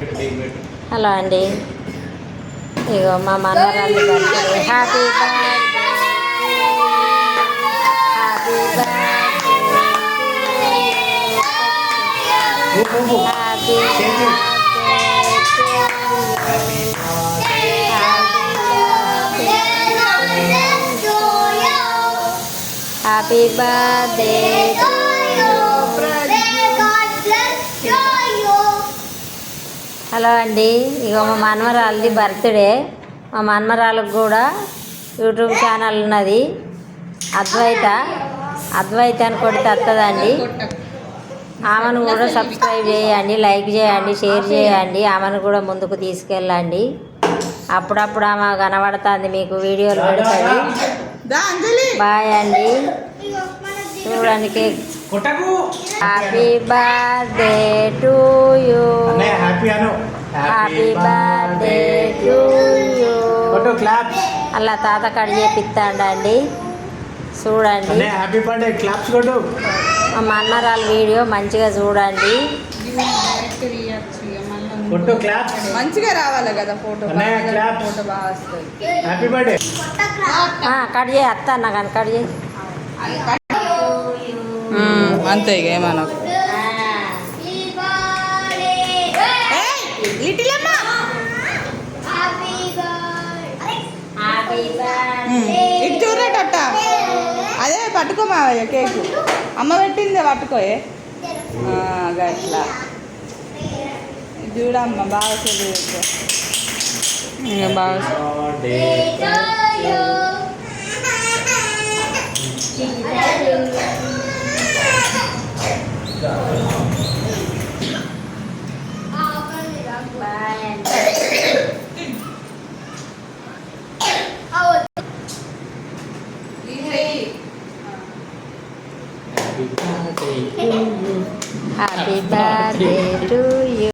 Hello అండి, ఇగో మా మనవరాలు birthday. Happy birthday, happy happy birthday. Hello అండి, ఇక మా మనవరాలది బర్త్డే. మా మనవరాలకు కూడా యూట్యూబ్ ఛానల్ ఉన్నది, అద్వైత అని కొడితే వస్తుందండి. ఆమెను కూడా సబ్స్క్రైబ్ చేయండి, లైక్ చేయండి, షేర్ చేయండి. ఆమెను కూడా ముందుకు తీసుకెళ్ళండి. అప్పుడప్పుడు ఆమె కనబడుతుంది, మీకు వీడియోలు పెడుతుంది. బాయ్ అండి. చూడండి cake. Happy birthday to you, happy birthday to you. అలా తాత కడి చేపిస్తాడండి, చూడండి. హ్యాపీ బర్త్డే క్లాప్స్ కొట్టు. మా మనవరాలు వీడియో మంచిగా చూడండి. ఫోటో క్లాప్ మంచిగా రావాలి కదా, ఫోటో ఫోటో బాగా వస్తుంది. Happy birthday. కట్ చేయి అత్త అన్న కానీ కట్ చేయి. అంతే ఇక ఏమన్నా ఇటు చూడటట్ట అదే పట్టుకోమా కేక్. అమ్మ పెట్టిందే పట్టుకోయే గట్లా చూడమ్మ బాగా చదువు బాగా. Happy birthday to you.